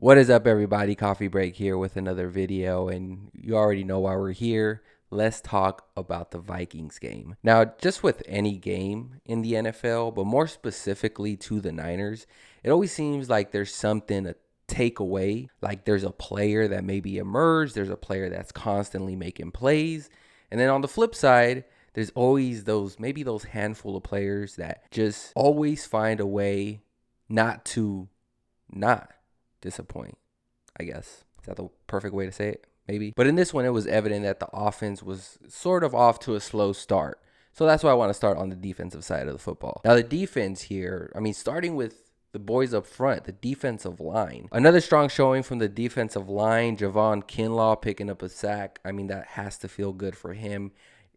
What is up, everybody? Coffee break here with another video, and you already know why we're here. Let's talk about the Vikings game. Now, just with any game in the NFL, but more specifically to the Niners, it always seems like there's something to take away. Like there's a player that maybe emerged, there's a player that's constantly making plays. And then on the flip side, there's always those handful of players that just always find a way not to not disappoint, I guess. Is that the perfect way to say it? Maybe. But in this one, it was evident that the offense was sort of off to a slow start. So that's why I want to start on the defensive side of the football. Now, the defense here, starting with the boys up front, the defensive line. Another strong showing from the defensive line. Javon Kinlaw picking up a sack. That has to feel good for him.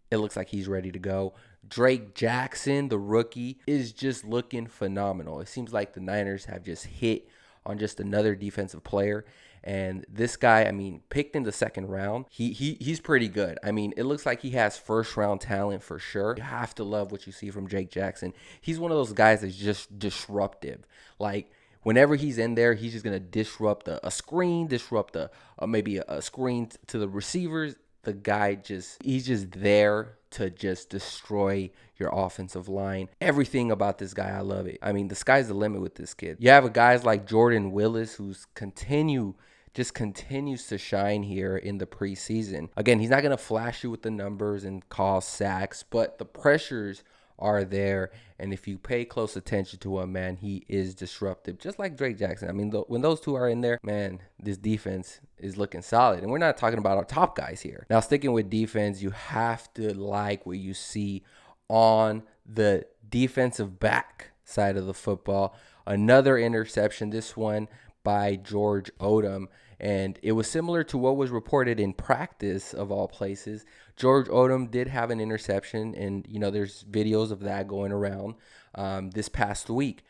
It looks like he's ready to go. Drake Jackson, the rookie, is just looking phenomenal. It seems like the Niners have just hit on just another defensive player. And this guy, picked in the second round, he's pretty good. It looks like he has first round talent for sure. You have to love what you see from Drake Jackson. He's one of those guys that's just disruptive. Like whenever he's in there, he's just going to disrupt a screen, disrupt maybe a screen to the receivers. The guy he's just there to just destroy your offensive line. Everything about this guy, I love it. The sky's the limit with this kid. You have guys like Jordan Willis who's continues to shine here in the preseason. Again, he's not going to flash you with the numbers and cause sacks, but the pressures are there. And if you pay close attention to him, man, he is disruptive, just like Drake Jackson. When those two are in there, man, this defense is looking solid. And we're not talking about our top guys here. Now, sticking with defense, you have to like what you see on the defensive back side of the football. Another interception, this one by George Odum. And it was similar to what was reported in practice, of all places. George Odum did have an interception, and, there's videos of that going around this past week.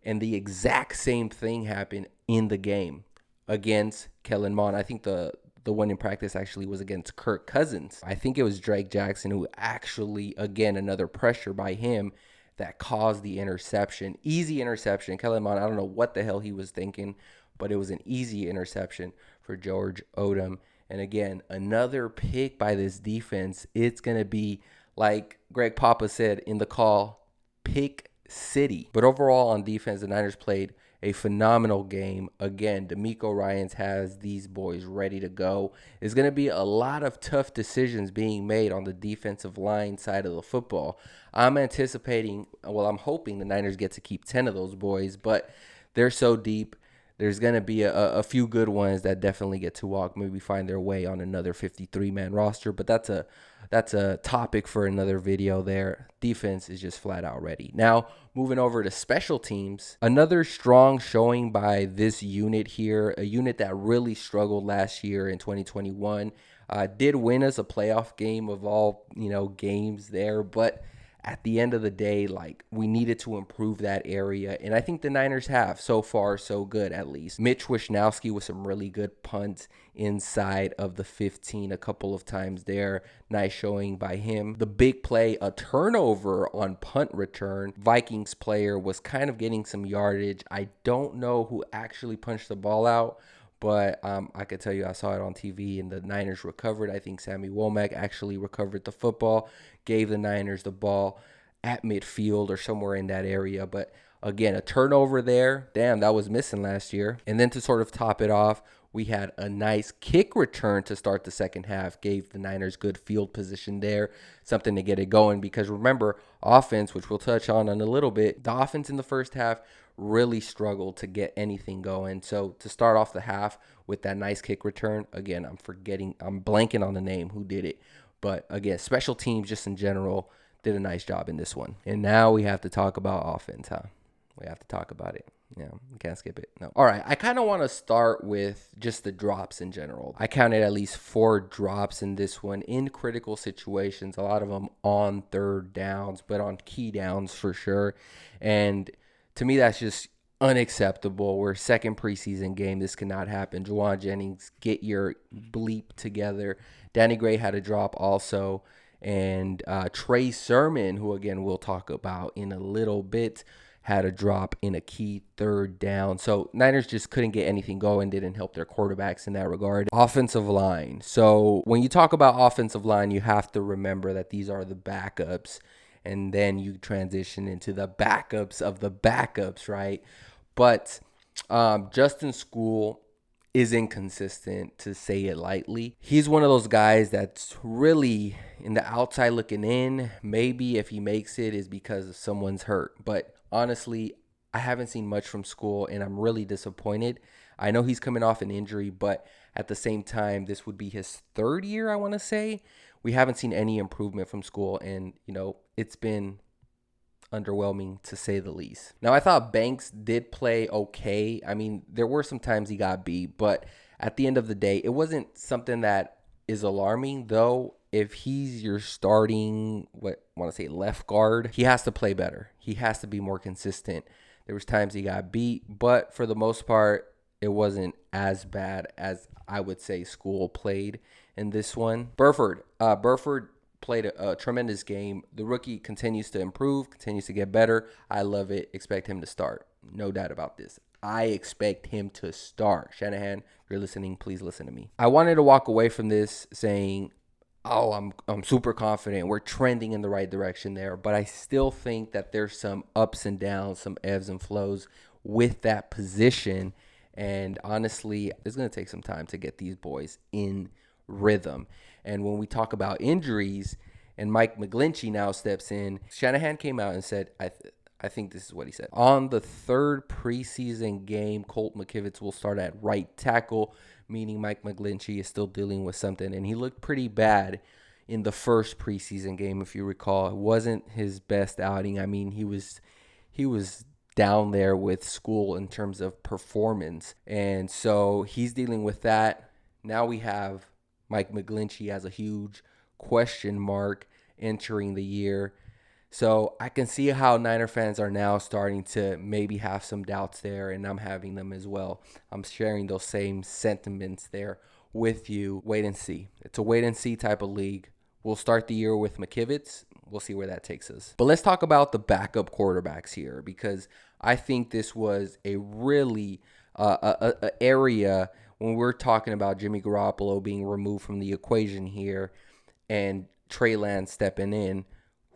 And the exact same thing happened in the game against Kellen Mond. I think the one in practice actually was against Kirk Cousins. I think it was Drake Jackson who actually, again, another pressure by him that caused the interception. Easy interception. Kellen Mond, I don't know what the hell he was thinking, but it was an easy interception for George Odum. And again, another pick by this defense. It's going to be, like Greg Papa said in the call, pick city. But overall on defense, the Niners played a phenomenal game. Again, DeMeco Ryans has these boys ready to go. There's going to be a lot of tough decisions being made on the defensive line side of the football. I'm hoping the Niners get to keep 10 of those boys, but they're so deep. There's going to be a few good ones that definitely get to walk, maybe find their way on another 53-man roster. But that's a topic for another video there. Defense is just flat out ready. Now, moving over to special teams, another strong showing by this unit here, a unit that really struggled last year in 2021. Did win us a playoff game of all, games there, but at the end of the day, we needed to improve that area. And I think the Niners have. So far, so good, at least. Mitch Wishnowsky with some really good punts inside of the 15 a couple of times there. Nice showing by him. The big play, a turnover on punt return. Vikings player was kind of getting some yardage. I don't know who actually punched the ball out, but I could tell you I saw it on TV, and the Niners recovered. I think Sammy Womack actually recovered the football, gave the Niners the ball at midfield or somewhere in that area. But again, a turnover there. Damn, that was missing last year. And then to sort of top it off, we had a nice kick return to start the second half. Gave the Niners good field position there, something to get it going. Because remember, offense, which we'll touch on in a little bit, the offense in the first half really struggled to get anything going. So to start off the half with that nice kick return, again, I'm blanking on the name who did it. But again, special teams just in general did a nice job in this one. And now we have to talk about offense, huh? We have to talk about it. Yeah, we can't skip it. No. All right, I kind of want to start with just the drops in general. I counted at least 4 drops in this one in critical situations, a lot of them on third downs, but on key downs for sure. And to me, that's just unacceptable. We're second preseason game. This cannot happen. Juwan Jennings, get your bleep together. Danny Gray had a drop also. And Trey Sermon, who, again, we'll talk about in a little bit, had a drop in a key third down. So Niners just couldn't get anything going, didn't help their quarterbacks in that regard. Offensive line. So when you talk about offensive line, you have to remember that these are the backups, and then you transition into the backups of the backups, right? But Justin School is inconsistent, to say it lightly. He's one of those guys that's really in the outside looking in. Maybe if he makes it is because someone's hurt. But honestly, I haven't seen much from School, and I'm really disappointed. I know he's coming off an injury, but at the same time, this would be his third year, I want to say. We haven't seen any improvement from School, and, it's been underwhelming to say the least. Now, I thought Banks did play okay. I mean, there were some times he got beat, but at the end of the day, it wasn't something that is alarming, though. If he's your starting, left guard, he has to play better. He has to be more consistent. There was times he got beat, but for the most part, it wasn't as bad as I would say School played in this one. Burford played a tremendous game. The rookie continues to improve, continues to get better. I love it. Expect him to start. No doubt about this. I expect him to start. Shanahan, if you're listening, please listen to me. I wanted to walk away from this saying, I'm super confident. We're trending in the right direction there. But I still think that there's some ups and downs, some ebbs and flows with that position. And honestly, it's going to take some time to get these boys in rhythm. And when we talk about injuries and Mike McGlinchey now steps in, Shanahan came out and said, I think this is what he said. On the third preseason game, Colt McKivitz will start at right tackle, meaning Mike McGlinchey is still dealing with something. And he looked pretty bad in the first preseason game, if you recall. It wasn't his best outing. I mean, he was down there with School in terms of performance. And so he's dealing with that. Now we have Mike McGlinchey has a huge question mark entering the year. So I can see how Niner fans are now starting to maybe have some doubts there, and I'm having them as well. I'm sharing those same sentiments there with you. Wait and see. It's a wait and see type of league. We'll start the year with McKivitz. We'll see where that takes us. But let's talk about the backup quarterbacks here, because I think this was a really area when we're talking about Jimmy Garoppolo being removed from the equation here and Trey Lance stepping in.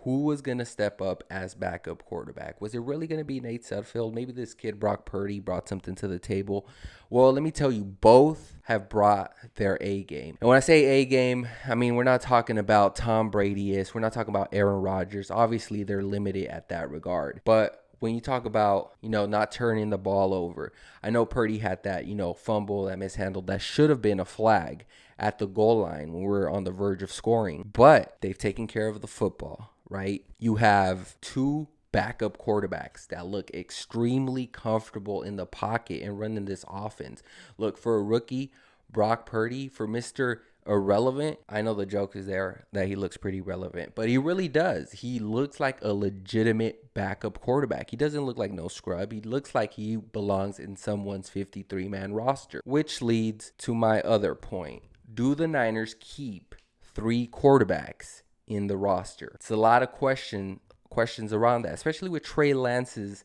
Who was going to step up as backup quarterback? Was it really going to be Nate Sudfeld? Maybe this kid, Brock Purdy, brought something to the table. Well, let me tell you, both have brought their A game. And when I say A game, I mean, we're not talking about Tom Brady-ish. We're not talking about Aaron Rodgers. Obviously, they're limited at that regard. But when you talk about, not turning the ball over, I know Purdy had that, fumble that mishandled that should have been a flag at the goal line when we were on the verge of scoring. But they've taken care of the football. Right? You have two backup quarterbacks that look extremely comfortable in the pocket and running this offense. Look, for a rookie, Brock Purdy, for Mr. Irrelevant, I know the joke is there that he looks pretty relevant, but he really does. He looks like a legitimate backup quarterback. He doesn't look like no scrub. He looks like he belongs in someone's 53-man roster, which leads to my other point. Do the Niners keep three quarterbacks in the roster? It's a lot of questions around that, especially with Trey Lance's,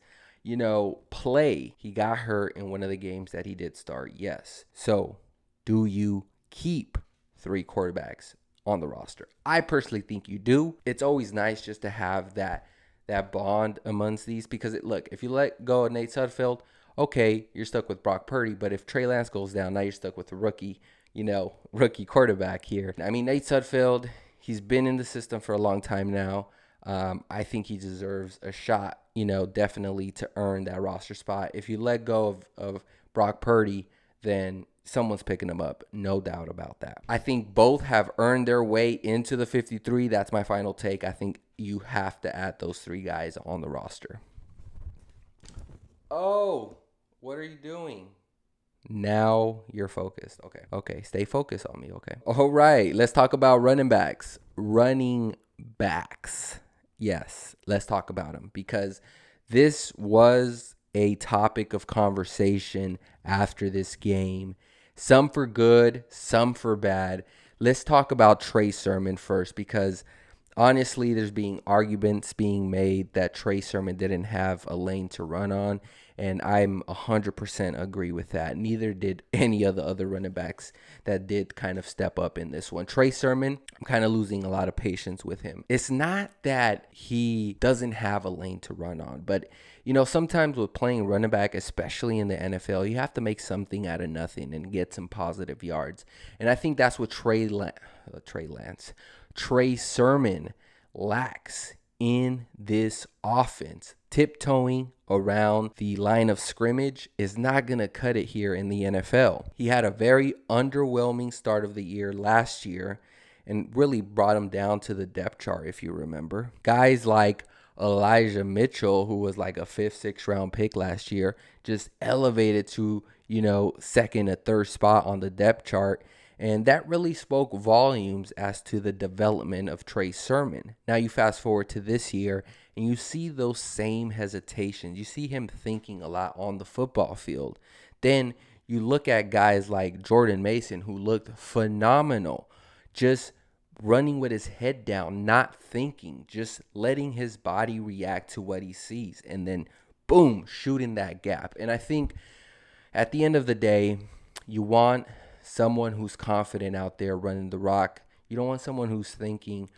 play. He got hurt in one of the games that he did start, yes. So, do you keep three quarterbacks on the roster? I personally think you do. It's always nice just to have that bond amongst these, because if you let go of Nate Sudfeld, okay, you're stuck with Brock Purdy, but if Trey Lance goes down, now you're stuck with the rookie quarterback here. I mean, Nate Sudfeld, he's been in the system for a long time now. I think he deserves a shot, definitely to earn that roster spot. If you let go of Brock Purdy, then someone's picking him up. No doubt about that. I think both have earned their way into the 53. That's my final take. I think you have to add those three guys on the roster. Oh, what are you doing? Now you're focused. Okay. Stay focused on me. Okay. All right. Let's talk about running backs. Yes, let's talk about them, because this was a topic of conversation after this game. Some for good, some for bad. Let's talk about Trey Sermon first, because Honestly, there's being arguments being made that Trey Sermon didn't have a lane to run on, and I'm 100% agree with that. Neither did any of the other running backs that did kind of step up in this one. Trey Sermon, I'm kind of losing a lot of patience with him. It's not that he doesn't have a lane to run on, but sometimes with playing running back, especially in the NFL, you have to make something out of nothing and get some positive yards. And I think that's what Trey Sermon lacks in this offense. Tiptoeing around the line of scrimmage is not going to cut it here in the NFL. He had a very underwhelming start of the year last year and really brought him down to the depth chart, if you remember. Guys like Elijah Mitchell, who was like a 5th, 6th round pick last year, just elevated to, second or third spot on the depth chart. And that really spoke volumes as to the development of Trey Sermon. Now you fast forward to this year and you see those same hesitations. You see him thinking a lot on the football field. Then you look at guys like Jordan Mason, who looked phenomenal, just running with his head down, not thinking, just letting his body react to what he sees, and then boom, shooting that gap. And I think at the end of the day, you want someone who's confident out there running the rock. You don't want someone who's thinking,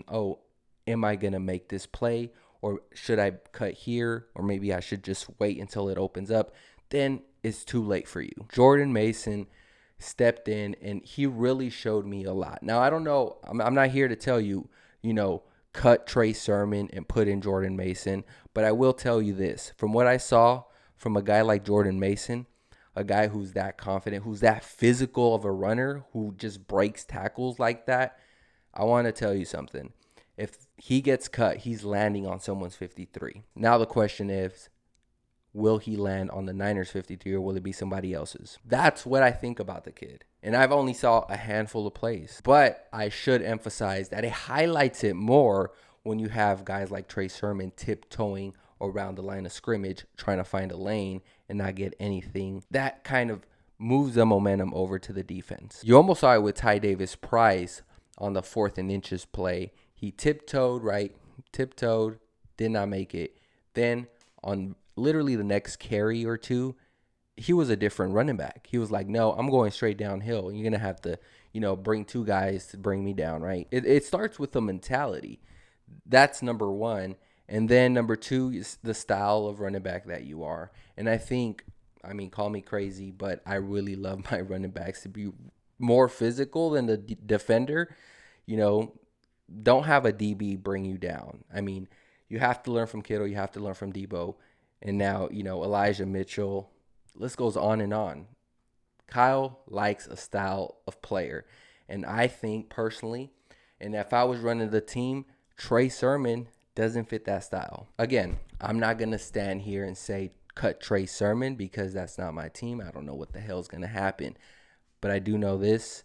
oh, am I going to make this play? Or should I cut here? Or maybe I should just wait until it opens up. Then it's too late for you. Jordan Mason stepped in and he really showed me a lot. Now, I don't know. I'm not here to tell you, cut Trey Sermon and put in Jordan Mason. But I will tell you this. From what I saw from a guy like Jordan Mason, a guy who's that confident, who's that physical of a runner, who just breaks tackles like that, I want to tell you something. If he gets cut, he's landing on someone's 53. Now the question is, will he land on the Niners 53 or will it be somebody else's? That's what I think about the kid. And I've only saw a handful of plays. But I should emphasize that it highlights it more when you have guys like Trey Sermon tiptoeing around the line of scrimmage, trying to find a lane and not get anything. That kind of moves the momentum over to the defense. You almost saw it with Ty Davis Price on the 4th and inches play. He tiptoed, did not make it. Then on literally the next carry or two, he was a different running back. He was like, no, I'm going straight downhill. You're going to have to, bring 2 guys to bring me down, right? It starts with the mentality. That's number 1. And then number 2 is the style of running back that you are. And I think, call me crazy, but I really love my running backs to be more physical than the defender. Don't have a DB bring you down. You have to learn from Kittle. You have to learn from Debo. And now, Elijah Mitchell. List goes on and on. Kyle likes a style of player. And I think personally, and if I was running the team, Trey Sermon doesn't fit that style. Again, I'm not going to stand here and say cut Trey Sermon because that's not my team. I don't know what the hell is going to happen. But I do know this.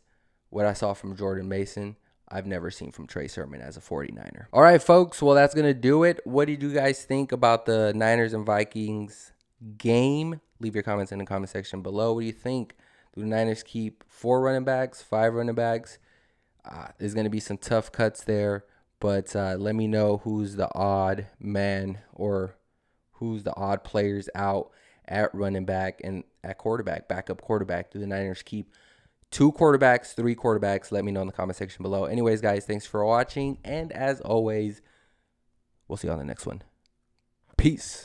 What I saw from Jordan Mason, I've never seen from Trey Sermon as a 49er. All right, folks. Well, that's going to do it. What did you guys think about the Niners and Vikings game? Leave your comments in the comment section below. What do you think? Do the Niners keep 4 running backs, 5 running backs? There's going to be some tough cuts there. But let me know who's the odd man or who's the odd players out at running back and at quarterback, backup quarterback. Do the Niners keep 2 quarterbacks, 3 quarterbacks? Let me know in the comment section below. Anyways, guys, thanks for watching. And as always, we'll see you on the next one. Peace.